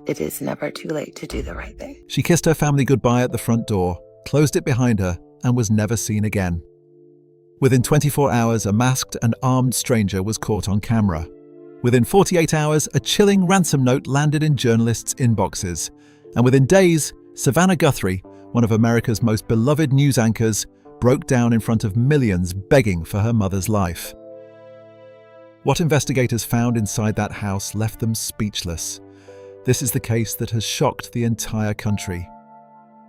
it is never too late to do the right thing. She kissed her family goodbye at the front door, closed it behind her, and was never seen again. Within 24 hours, a masked and armed stranger was caught on camera. Within 48 hours, a chilling ransom note landed in journalists' inboxes. And within days, Savannah Guthrie, one of America's most beloved news anchors, broke down in front of millions begging for her mother's life. What investigators found inside that house left them speechless. This is the case that has shocked the entire country.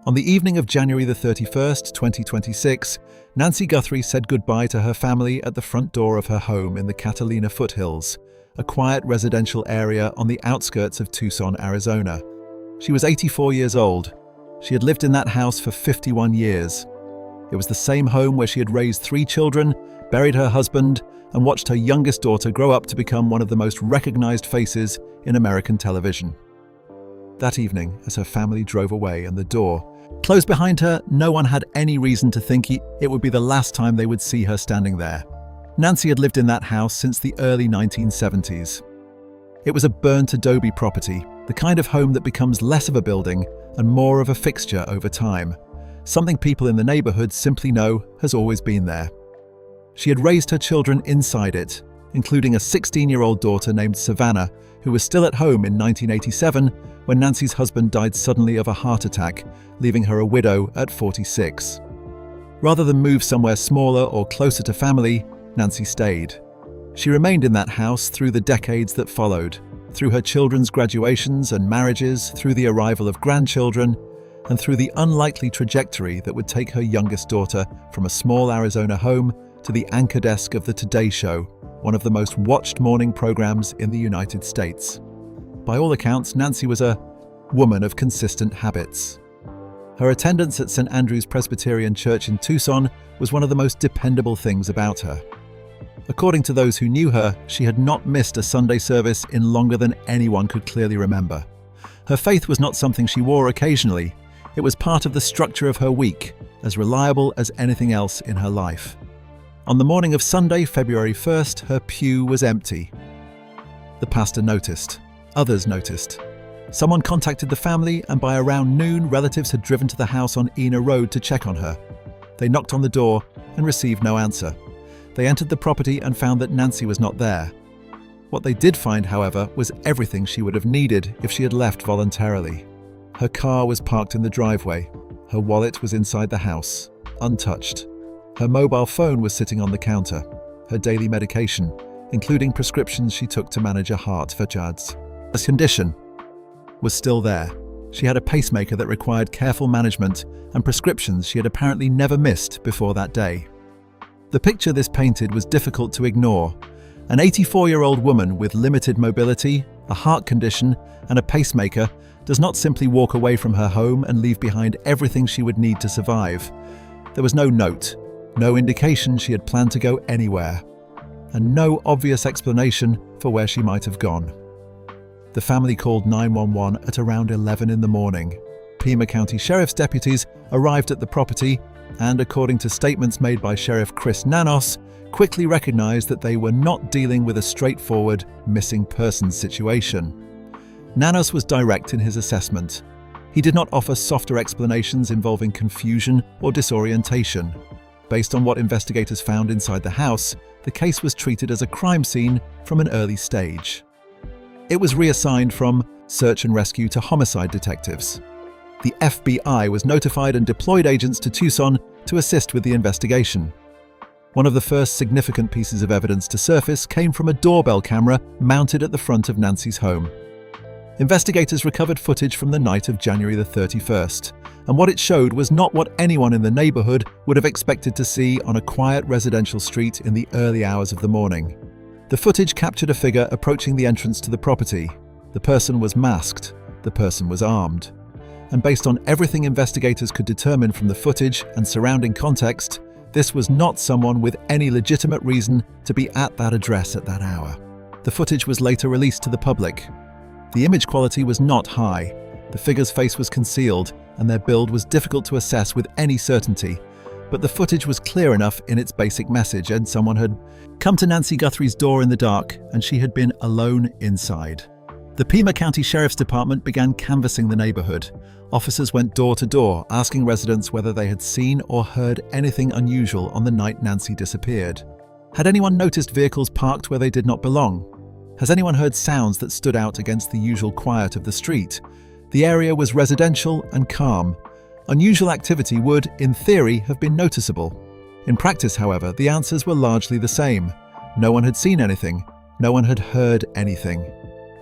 On the evening of January the 31st, 2026, Nancy Guthrie said goodbye to her family at the front door of her home in the Catalina Foothills, a quiet residential area on the outskirts of Tucson, Arizona. She was 84 years old. She had lived in that house for 51 years. It was the same home where she had raised 3 children, buried her husband, and watched her youngest daughter grow up to become one of the most recognized faces in American television. That evening, as her family drove away and the door closed behind her, no one had any reason to think it would be the last time they would see her standing there. Nancy had lived in that house since the early 1970s. It was a burnt adobe property, the kind of home that becomes less of a building and more of a fixture over time, something people in the neighbourhood simply know has always been there. She had raised her children inside it, including a 16-year-old daughter named Savannah, who was still at home in 1987 when Nancy's husband died suddenly of a heart attack, leaving her a widow at 46. Rather than move somewhere smaller or closer to family, Nancy stayed. She remained in that house through the decades that followed, through her children's graduations and marriages, through the arrival of grandchildren, and through the unlikely trajectory that would take her youngest daughter from a small Arizona home to the anchor desk of the Today Show, one of the most watched morning programs in the United States. By all accounts, Nancy was a woman of consistent habits. Her attendance at St. Andrew's Presbyterian Church in Tucson was one of the most dependable things about her. According to those who knew her, she had not missed a Sunday service in longer than anyone could clearly remember. Her faith was not something she wore occasionally. It was part of the structure of her week, as reliable as anything else in her life. On the morning of Sunday, February 1st, her pew was empty. The pastor noticed. Others noticed. Someone contacted the family, and by around noon, relatives had driven to the house on Ena Road to check on her. They knocked on the door and received no answer. They entered the property and found that Nancy was not there. What they did find, however, was everything she would have needed if she had left voluntarily. Her car was parked in the driveway. Her wallet was inside the house, untouched. Her mobile phone was sitting on the counter. Her daily medication, including prescriptions she took to manage a heart Fajad's condition, was still there. She had a pacemaker that required careful management and prescriptions she had apparently never missed before that day. The picture this painted was difficult to ignore. An 84-year-old woman with limited mobility, a heart condition, and a pacemaker does not simply walk away from her home and leave behind everything she would need to survive. There was no note, no indication she had planned to go anywhere, and no obvious explanation for where she might have gone. The family called 911 at around 11 in the morning. Pima County Sheriff's deputies arrived at the property and, according to statements made by Sheriff Chris Nanos, quickly recognized that they were not dealing with a straightforward missing persons situation. Nanos was direct in his assessment. He did not offer softer explanations involving confusion or disorientation. Based on what investigators found inside the house, the case was treated as a crime scene from an early stage. It was reassigned from search and rescue to homicide detectives. The FBI was notified and deployed agents to Tucson to assist with the investigation. One of the first significant pieces of evidence to surface came from a doorbell camera mounted at the front of Nancy's home. Investigators recovered footage from the night of January the 31st, and what it showed was not what anyone in the neighbourhood would have expected to see on a quiet residential street in the early hours of the morning. The footage captured a figure approaching the entrance to the property. The person was masked. The person was armed. And based on everything investigators could determine from the footage and surrounding context, this was not someone with any legitimate reason to be at that address at that hour. The footage was later released to the public. The image quality was not high. The figure's face was concealed, and their build was difficult to assess with any certainty. But the footage was clear enough in its basic message, and someone had come to Nancy Guthrie's door in the dark, and she had been alone inside. The Pima County Sheriff's Department began canvassing the neighborhood. Officers went door to door, asking residents whether they had seen or heard anything unusual on the night Nancy disappeared. Had anyone noticed vehicles parked where they did not belong? Has anyone heard sounds that stood out against the usual quiet of the street? The area was residential and calm. Unusual activity would, in theory, have been noticeable. In practice, however, the answers were largely the same. No one had seen anything. No one had heard anything.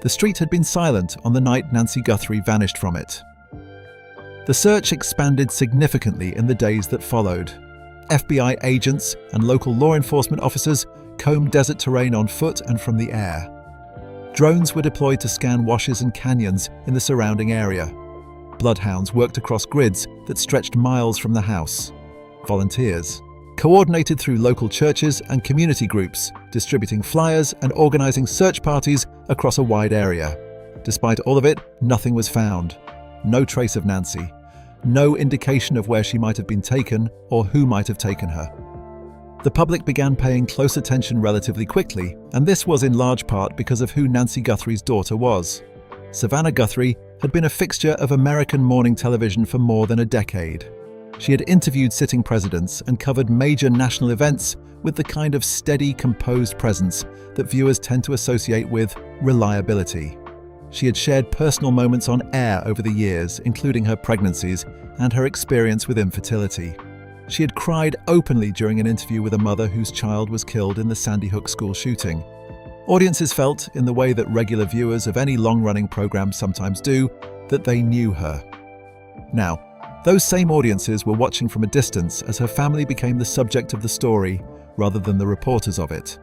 The street had been silent on the night Nancy Guthrie vanished from it. The search expanded significantly in the days that followed. FBI agents and local law enforcement officers combed desert terrain on foot and from the air. Drones were deployed to scan washes and canyons in the surrounding area. Bloodhounds worked across grids that stretched miles from the house. Volunteers coordinated through local churches and community groups, distributing flyers and organizing search parties across a wide area. Despite all of it, nothing was found. No trace of Nancy. No indication of where she might have been taken or who might have taken her. The public began paying close attention relatively quickly, and this was in large part because of who Nancy Guthrie's daughter was. Savannah Guthrie had been a fixture of American morning television for more than a decade. She had interviewed sitting presidents and covered major national events with the kind of steady, composed presence that viewers tend to associate with reliability. She had shared personal moments on air over the years, including her pregnancies and her experience with infertility. She had cried openly during an interview with a mother whose child was killed in the Sandy Hook school shooting. Audiences felt, in the way that regular viewers of any long-running program sometimes do, that they knew her. Now, those same audiences were watching from a distance as her family became the subject of the story rather than the reporters of it.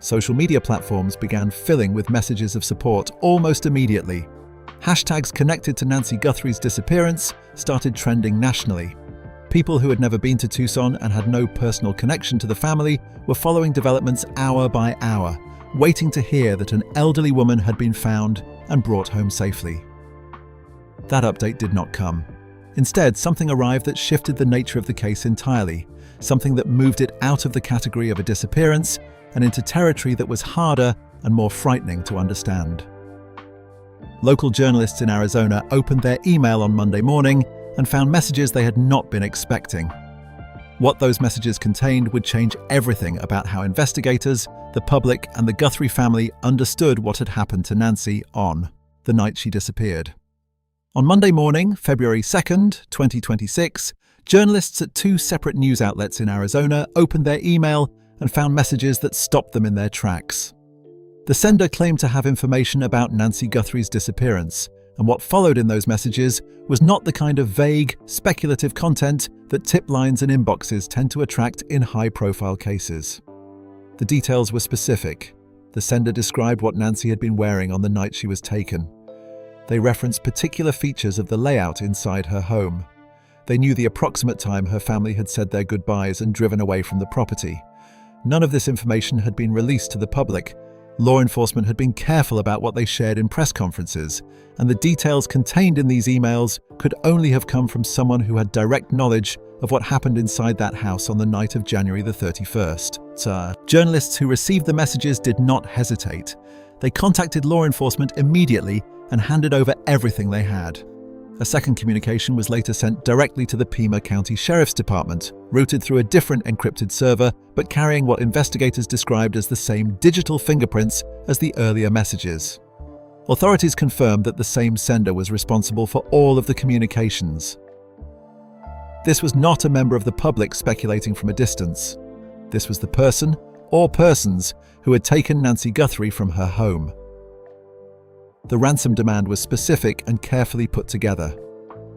Social media platforms began filling with messages of support almost immediately. Hashtags connected to Nancy Guthrie's disappearance started trending nationally. People who had never been to Tucson and had no personal connection to the family were following developments hour by hour, waiting to hear that an elderly woman had been found and brought home safely. That update did not come. Instead, something arrived that shifted the nature of the case entirely, something that moved it out of the category of a disappearance and into territory that was harder and more frightening to understand. Local journalists in Arizona opened their email on Monday morning and found messages they had not been expecting. What those messages contained would change everything about how investigators, the public, and the Guthrie family understood what had happened to Nancy on the night she disappeared. On Monday morning, February 2nd, 2026, journalists at two separate news outlets in Arizona opened their email and found messages that stopped them in their tracks. The sender claimed to have information about Nancy Guthrie's disappearance, and what followed in those messages was not the kind of vague, speculative content that tip lines and inboxes tend to attract in high-profile cases. The details were specific. The sender described what Nancy had been wearing on the night she was taken. They referenced particular features of the layout inside her home. They knew the approximate time her family had said their goodbyes and driven away from the property. None of this information had been released to the public. Law enforcement had been careful about what they shared in press conferences, and the details contained in these emails could only have come from someone who had direct knowledge of what happened inside that house on the night of January the 31st. Journalists who received the messages did not hesitate. They contacted law enforcement immediately and handed over everything they had. A second communication was later sent directly to the Pima County Sheriff's Department, routed through a different encrypted server, but carrying what investigators described as the same digital fingerprints as the earlier messages. Authorities confirmed that the same sender was responsible for all of the communications. This was not a member of the public speculating from a distance. This was the person, or persons, who had taken Nancy Guthrie from her home. The ransom demand was specific and carefully put together.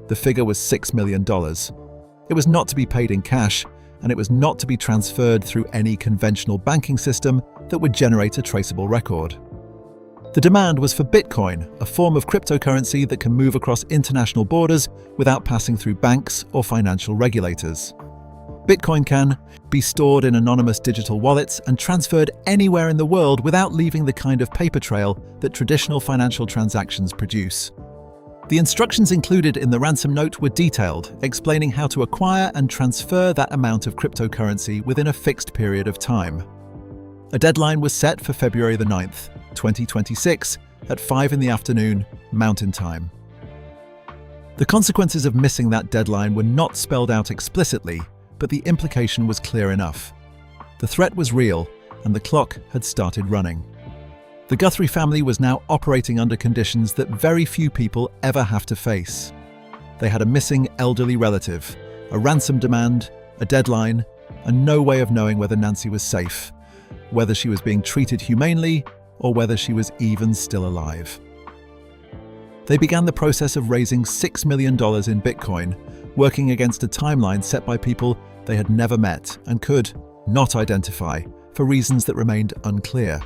The figure was $6 million. It was not to be paid in cash, and it was not to be transferred through any conventional banking system that would generate a traceable record. The demand was for Bitcoin, a form of cryptocurrency that can move across international borders without passing through banks or financial regulators. Bitcoin can be stored in anonymous digital wallets and transferred anywhere in the world without leaving the kind of paper trail that traditional financial transactions produce. The instructions included in the ransom note were detailed, explaining how to acquire and transfer that amount of cryptocurrency within a fixed period of time. A deadline was set for February the 9th, 2026, at 5 in the afternoon, Mountain Time. The consequences of missing that deadline were not spelled out explicitly, but the implication was clear enough. The threat was real, and the clock had started running. The Guthrie family was now operating under conditions that very few people ever have to face. They had a missing elderly relative, a ransom demand, a deadline, and no way of knowing whether Nancy was safe, whether she was being treated humanely, or whether she was even still alive. They began the process of raising $6 million in Bitcoin, working against a timeline set by people they had never met and could not identify for reasons that remained unclear.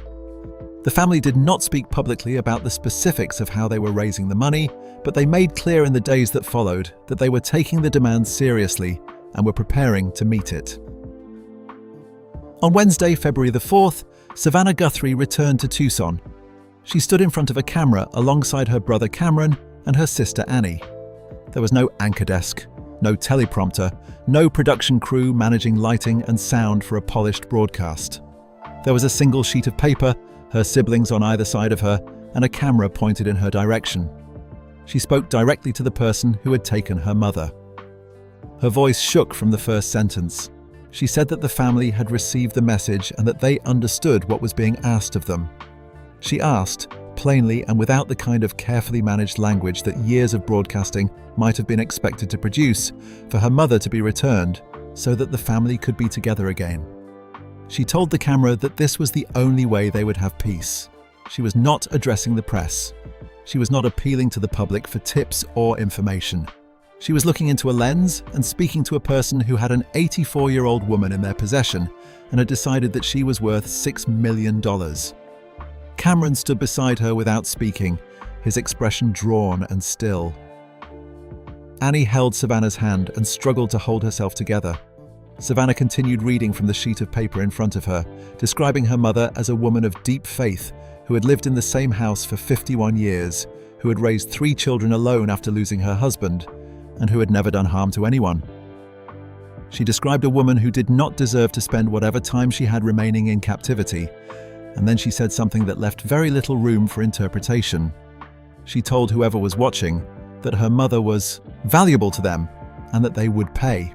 The family did not speak publicly about the specifics of how they were raising the money, but they made clear in the days that followed that they were taking the demand seriously and were preparing to meet it. On Wednesday, February the 4th, Savannah Guthrie returned to Tucson. She stood in front of a camera alongside her brother Cameron and her sister Annie. There was no anchor desk, no teleprompter, no production crew managing lighting and sound for a polished broadcast. There was a single sheet of paper, her siblings on either side of her, and a camera pointed in her direction. She spoke directly to the person who had taken her mother. Her voice shook from the first sentence. She said that the family had received the message and that they understood what was being asked of them. She asked, plainly and without the kind of carefully managed language that years of broadcasting might have been expected to produce, for her mother to be returned so that the family could be together again. She told the camera that this was the only way they would have peace. She was not addressing the press. She was not appealing to the public for tips or information. She was looking into a lens and speaking to a person who had an 84-year-old woman in their possession and had decided that she was worth $6 million. Cameron stood beside her without speaking, his expression drawn and still. Annie held Savannah's hand and struggled to hold herself together. Savannah continued reading from the sheet of paper in front of her, describing her mother as a woman of deep faith who had lived in the same house for 51 years, who had raised 3 children alone after losing her husband, and who had never done harm to anyone. She described a woman who did not deserve to spend whatever time she had remaining in captivity, and then she said something that left very little room for interpretation. She told whoever was watching that her mother was valuable to them and that they would pay.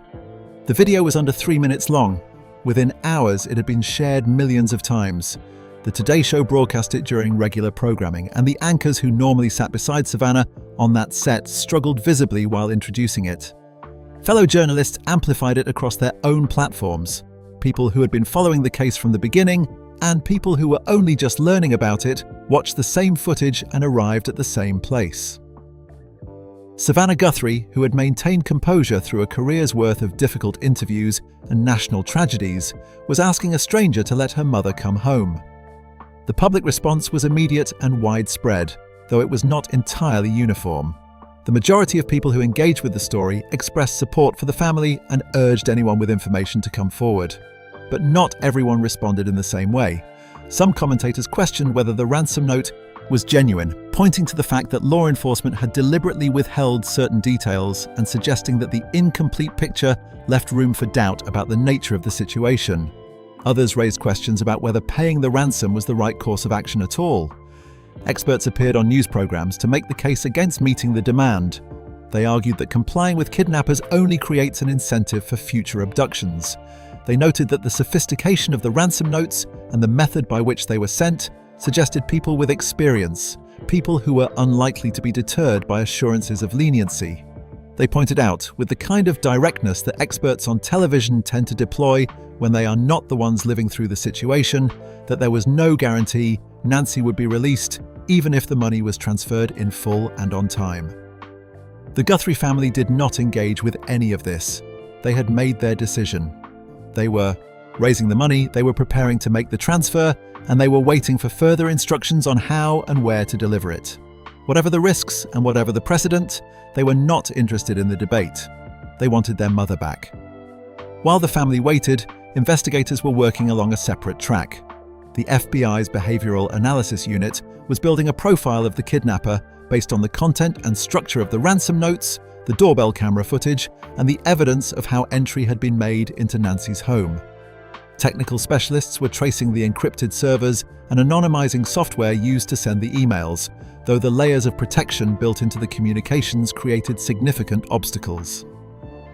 The video was under 3 minutes long. Within hours, it had been shared millions of times. The Today Show broadcast it during regular programming, and the anchors who normally sat beside Savannah on that set struggled visibly while introducing it. Fellow journalists amplified it across their own platforms. People who had been following the case from the beginning, and people who were only just learning about it, watched the same footage and arrived at the same place. Savannah Guthrie, who had maintained composure through a career's worth of difficult interviews and national tragedies, was asking a stranger to let her mother come home. The public response was immediate and widespread, though it was not entirely uniform. The majority of people who engaged with the story expressed support for the family and urged anyone with information to come forward. But not everyone responded in the same way. Some commentators questioned whether the ransom note was genuine, pointing to the fact that law enforcement had deliberately withheld certain details and suggesting that the incomplete picture left room for doubt about the nature of the situation. Others raised questions about whether paying the ransom was the right course of action at all. Experts appeared on news programs to make the case against meeting the demand. They argued that complying with kidnappers only creates an incentive for future abductions. They noted that the sophistication of the ransom notes and the method by which they were sent suggested people with experience, people who were unlikely to be deterred by assurances of leniency. They pointed out, with the kind of directness that experts on television tend to deploy when they are not the ones living through the situation, that there was no guarantee Nancy would be released, even if the money was transferred in full and on time. The Guthrie family did not engage with any of this. They had made their decision. They were raising the money, they were preparing to make the transfer, and they were waiting for further instructions on how and where to deliver it. Whatever the risks and whatever the precedent, they were not interested in the debate. They wanted their mother back. While the family waited, investigators were working along a separate track. The FBI's Behavioral Analysis Unit was building a profile of the kidnapper based on the content and structure of the ransom notes, the doorbell camera footage, and the evidence of how entry had been made into Nancy's home. Technical specialists were tracing the encrypted servers and anonymizing software used to send the emails, though the layers of protection built into the communications created significant obstacles.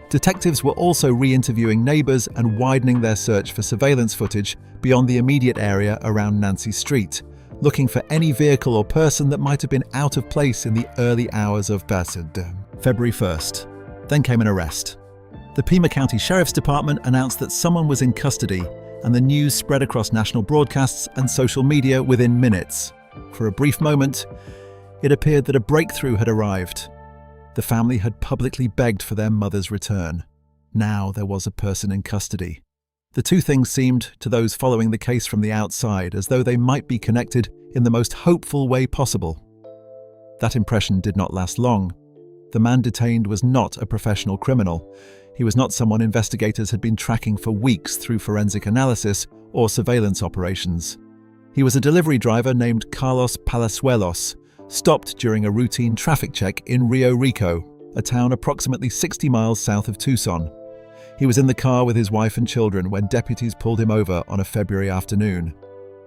Detectives were also re-interviewing neighbors and widening their search for surveillance footage beyond the immediate area around Nancy Street, looking for any vehicle or person that might have been out of place in the early hours of February 1st. Then came an arrest. The Pima County Sheriff's Department announced that someone was in custody, and the news spread across national broadcasts and social media within minutes. For a brief moment, it appeared that a breakthrough had arrived. The family had publicly begged for their mother's return. Now there was a person in custody. The two things seemed, to those following the case from the outside, as though they might be connected in the most hopeful way possible. That impression did not last long. The man detained was not a professional criminal. He was not someone investigators had been tracking for weeks through forensic analysis or surveillance operations. He was a delivery driver named Carlos Palazuelos, stopped during a routine traffic check in Rio Rico, a town approximately 60 miles south of Tucson. He was in the car with his wife and children when deputies pulled him over on a February afternoon.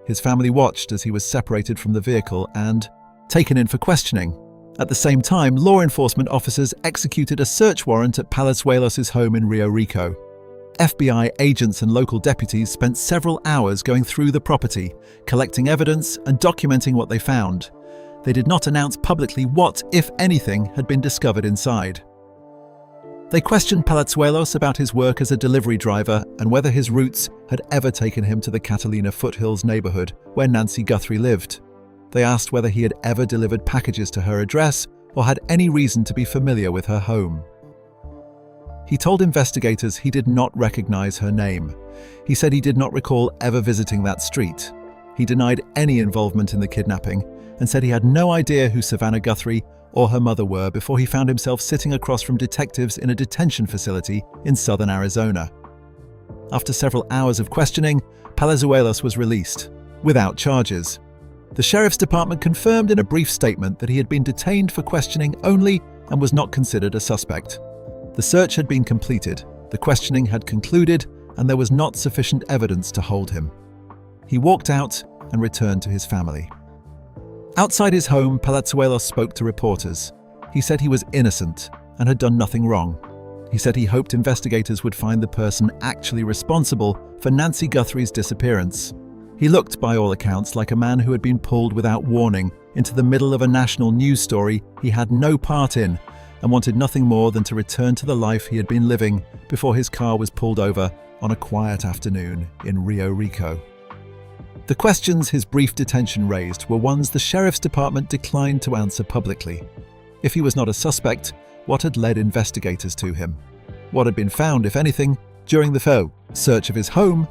His family watched as he was separated from the vehicle and taken in for questioning. At the same time, law enforcement officers executed a search warrant at Palazuelos' home in Rio Rico. FBI agents and local deputies spent several hours going through the property, collecting evidence and documenting what they found. They did not announce publicly what, if anything, had been discovered inside. They questioned Palazuelos about his work as a delivery driver and whether his routes had ever taken him to the Catalina Foothills neighbourhood where Nancy Guthrie lived. They asked whether he had ever delivered packages to her address or had any reason to be familiar with her home. He told investigators he did not recognize her name. He said he did not recall ever visiting that street. He denied any involvement in the kidnapping and said he had no idea who Savannah Guthrie or her mother were before he found himself sitting across from detectives in a detention facility in southern Arizona. After several hours of questioning, Palazuelos was released, without charges. The Sheriff's Department confirmed in a brief statement that he had been detained for questioning only and was not considered a suspect. The search had been completed, the questioning had concluded, and there was not sufficient evidence to hold him. He walked out and returned to his family. Outside his home, Palazuelos spoke to reporters. He said he was innocent and had done nothing wrong. He said he hoped investigators would find the person actually responsible for Nancy Guthrie's disappearance. He looked, by all accounts, like a man who had been pulled without warning into the middle of a national news story he had no part in and wanted nothing more than to return to the life he had been living before his car was pulled over on a quiet afternoon in Rio Rico. The questions his brief detention raised were ones the Sheriff's Department declined to answer publicly. If he was not a suspect, what had led investigators to him? What had been found, if anything, during the search of his home?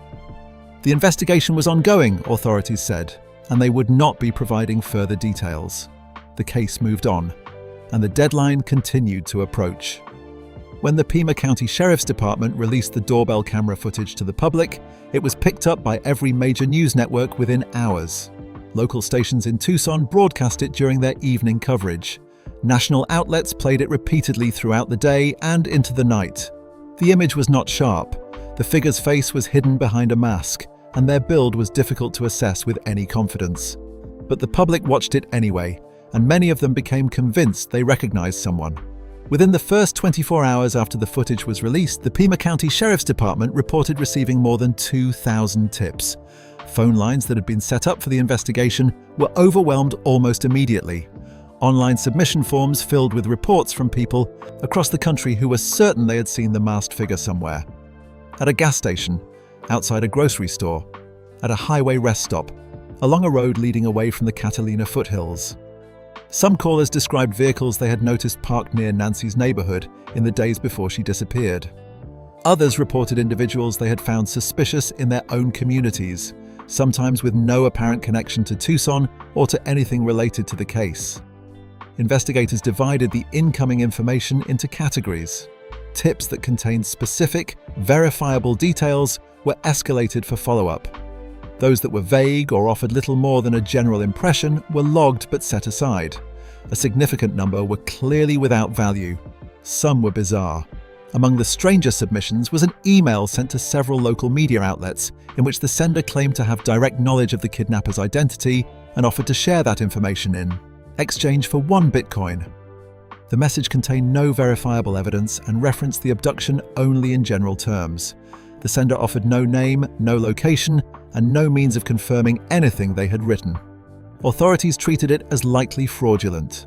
The investigation was ongoing, authorities said, and they would not be providing further details. The case moved on, and the deadline continued to approach. When the Pima County Sheriff's Department released the doorbell camera footage to the public, it was picked up by every major news network within hours. Local stations in Tucson broadcast it during their evening coverage. National outlets played it repeatedly throughout the day and into the night. The image was not sharp. The figure's face was hidden behind a mask, and their build was difficult to assess with any confidence. But the public watched it anyway, and many of them became convinced they recognized someone. Within the first 24 hours after the footage was released, the Pima County Sheriff's Department reported receiving more than 2,000 tips. Phone lines that had been set up for the investigation were overwhelmed almost immediately. Online submission forms filled with reports from people across the country who were certain they had seen the masked figure somewhere. At a gas station, outside a grocery store, at a highway rest stop, along a road leading away from the Catalina Foothills. Some callers described vehicles they had noticed parked near Nancy's neighbourhood in the days before she disappeared. Others reported individuals they had found suspicious in their own communities, sometimes with no apparent connection to Tucson or to anything related to the case. Investigators divided the incoming information into categories. Tips that contained specific, verifiable details were escalated for follow-up. Those that were vague or offered little more than a general impression were logged but set aside. A significant number were clearly without value. Some were bizarre. Among the stranger submissions was an email sent to several local media outlets in which the sender claimed to have direct knowledge of the kidnapper's identity and offered to share that information in exchange for 1 Bitcoin. The message contained no verifiable evidence and referenced the abduction only in general terms. The sender offered no name, no location, and no means of confirming anything they had written. Authorities treated it as likely fraudulent.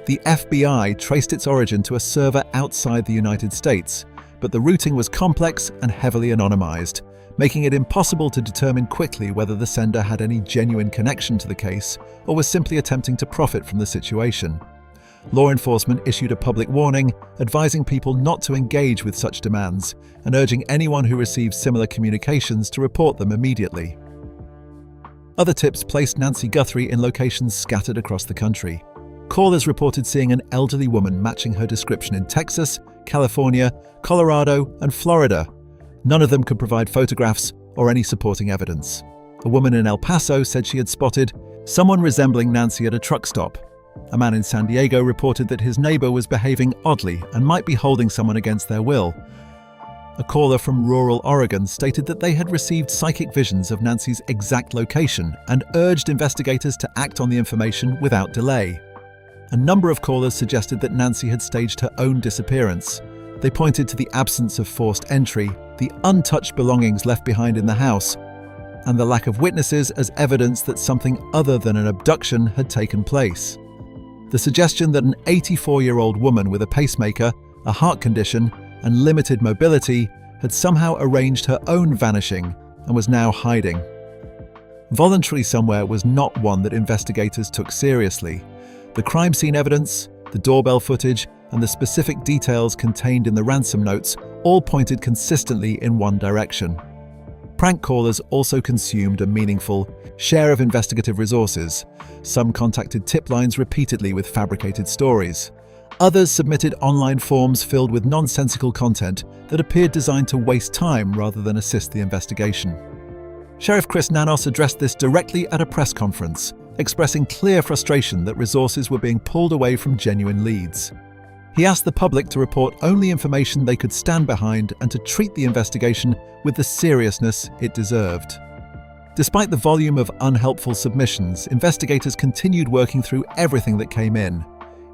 The FBI traced its origin to a server outside the United States, but the routing was complex and heavily anonymized, making it impossible to determine quickly whether the sender had any genuine connection to the case or was simply attempting to profit from the situation. Law enforcement issued a public warning, advising people not to engage with such demands and urging anyone who receives similar communications to report them immediately. Other tips placed Nancy Guthrie in locations scattered across the country. Callers reported seeing an elderly woman matching her description in Texas, California, Colorado, and Florida. None of them could provide photographs or any supporting evidence. A woman in El Paso said she had spotted someone resembling Nancy at a truck stop. A man in San Diego reported that his neighbor was behaving oddly and might be holding someone against their will. A caller from rural Oregon stated that they had received psychic visions of Nancy's exact location and urged investigators to act on the information without delay. A number of callers suggested that Nancy had staged her own disappearance. They pointed to the absence of forced entry, the untouched belongings left behind in the house, and the lack of witnesses as evidence that something other than an abduction had taken place. The suggestion that an 84-year-old woman with a pacemaker, a heart condition, and limited mobility had somehow arranged her own vanishing and was now hiding. Voluntary somewhere was not one that investigators took seriously. The crime scene evidence, the doorbell footage, and the specific details contained in the ransom notes all pointed consistently in one direction. Prank callers also consumed a meaningful share of investigative resources. Some contacted tip lines repeatedly with fabricated stories. Others submitted online forms filled with nonsensical content that appeared designed to waste time rather than assist the investigation. Sheriff Chris Nanos addressed this directly at a press conference, expressing clear frustration that resources were being pulled away from genuine leads. He asked the public to report only information they could stand behind and to treat the investigation with the seriousness it deserved. Despite the volume of unhelpful submissions, investigators continued working through everything that came in.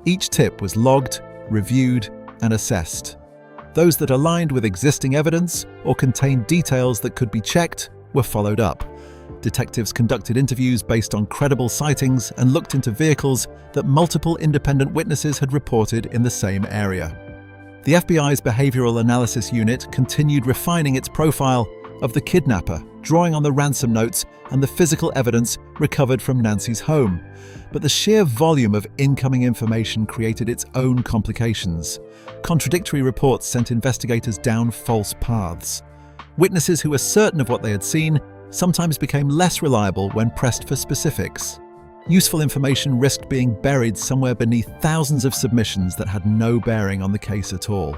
Each tip was logged, reviewed, and assessed. Those that aligned with existing evidence or contained details that could be checked were followed up. Detectives conducted interviews based on credible sightings and looked into vehicles that multiple independent witnesses had reported in the same area. The FBI's Behavioral Analysis Unit continued refining its profile of the kidnapper, drawing on the ransom notes and the physical evidence recovered from Nancy's home. But the sheer volume of incoming information created its own complications. Contradictory reports sent investigators down false paths. Witnesses who were certain of what they had seen sometimes became less reliable when pressed for specifics. Useful information risked being buried somewhere beneath thousands of submissions that had no bearing on the case at all.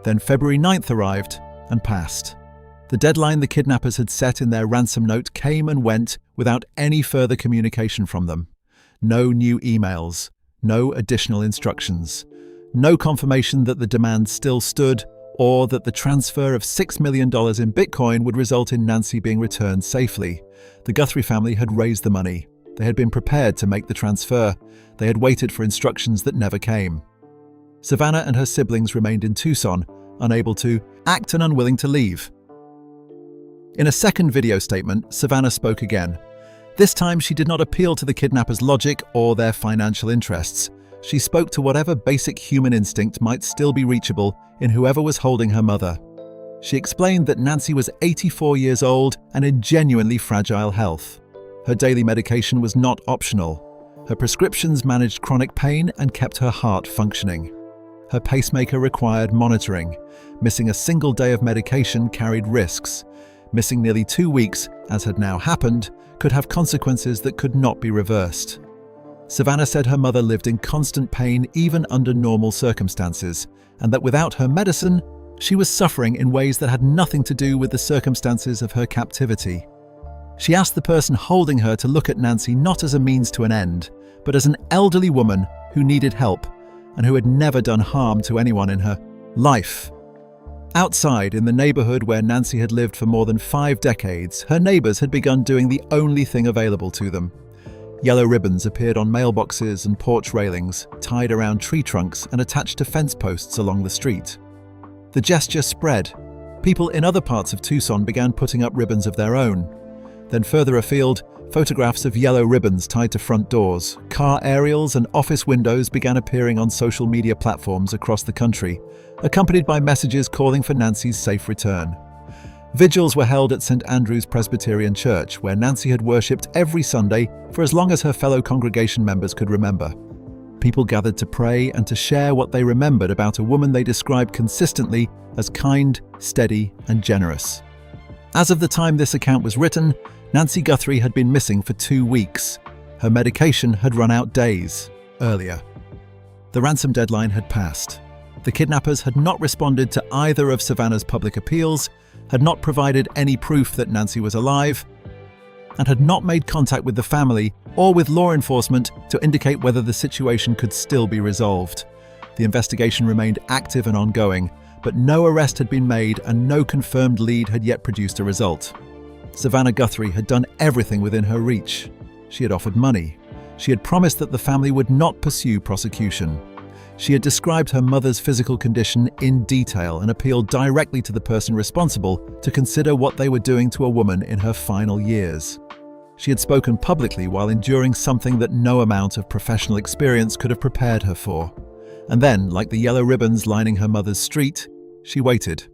Then February 9th arrived and passed. The deadline the kidnappers had set in their ransom note came and went without any further communication from them. No new emails, no additional instructions, no confirmation that the demand still stood or that the transfer of $6 million in Bitcoin would result in Nancy being returned safely. The Guthrie family had raised the money. They had been prepared to make the transfer. They had waited for instructions that never came. Savannah and her siblings remained in Tucson, unable to act and unwilling to leave. In a second video statement, Savannah spoke again. This time she did not appeal to the kidnappers' logic or their financial interests. She spoke to whatever basic human instinct might still be reachable in whoever was holding her mother. She explained that Nancy was 84 years old and in genuinely fragile health. Her daily medication was not optional. Her prescriptions managed chronic pain and kept her heart functioning. Her pacemaker required monitoring. Missing a single day of medication carried risks. Missing nearly 2 weeks, as had now happened, could have consequences that could not be reversed. Savannah said her mother lived in constant pain even under normal circumstances, and that without her medicine, she was suffering in ways that had nothing to do with the circumstances of her captivity. She asked the person holding her to look at Nancy not as a means to an end, but as an elderly woman who needed help and who had never done harm to anyone in her life. Outside, in the neighbourhood where Nancy had lived for more than 5 decades, her neighbours had begun doing the only thing available to them. Yellow ribbons appeared on mailboxes and porch railings, tied around tree trunks and attached to fence posts along the street. The gesture spread. People in other parts of Tucson began putting up ribbons of their own. Then further afield, photographs of yellow ribbons tied to front doors, car aerials and office windows began appearing on social media platforms across the country, accompanied by messages calling for Nancy's safe return. Vigils were held at St. Andrew's Presbyterian Church, where Nancy had worshipped every Sunday for as long as her fellow congregation members could remember. People gathered to pray and to share what they remembered about a woman they described consistently as kind, steady, and generous. As of the time this account was written, Nancy Guthrie had been missing for 2 weeks. Her medication had run out days earlier. The ransom deadline had passed. The kidnappers had not responded to either of Savannah's public appeals, had not provided any proof that Nancy was alive, and had not made contact with the family or with law enforcement to indicate whether the situation could still be resolved. The investigation remained active and ongoing, but no arrest had been made and no confirmed lead had yet produced a result. Savannah Guthrie had done everything within her reach. She had offered money. She had promised that the family would not pursue prosecution. She had described her mother's physical condition in detail and appealed directly to the person responsible to consider what they were doing to a woman in her final years. She had spoken publicly while enduring something that no amount of professional experience could have prepared her for. And then, like the yellow ribbons lining her mother's street, she waited.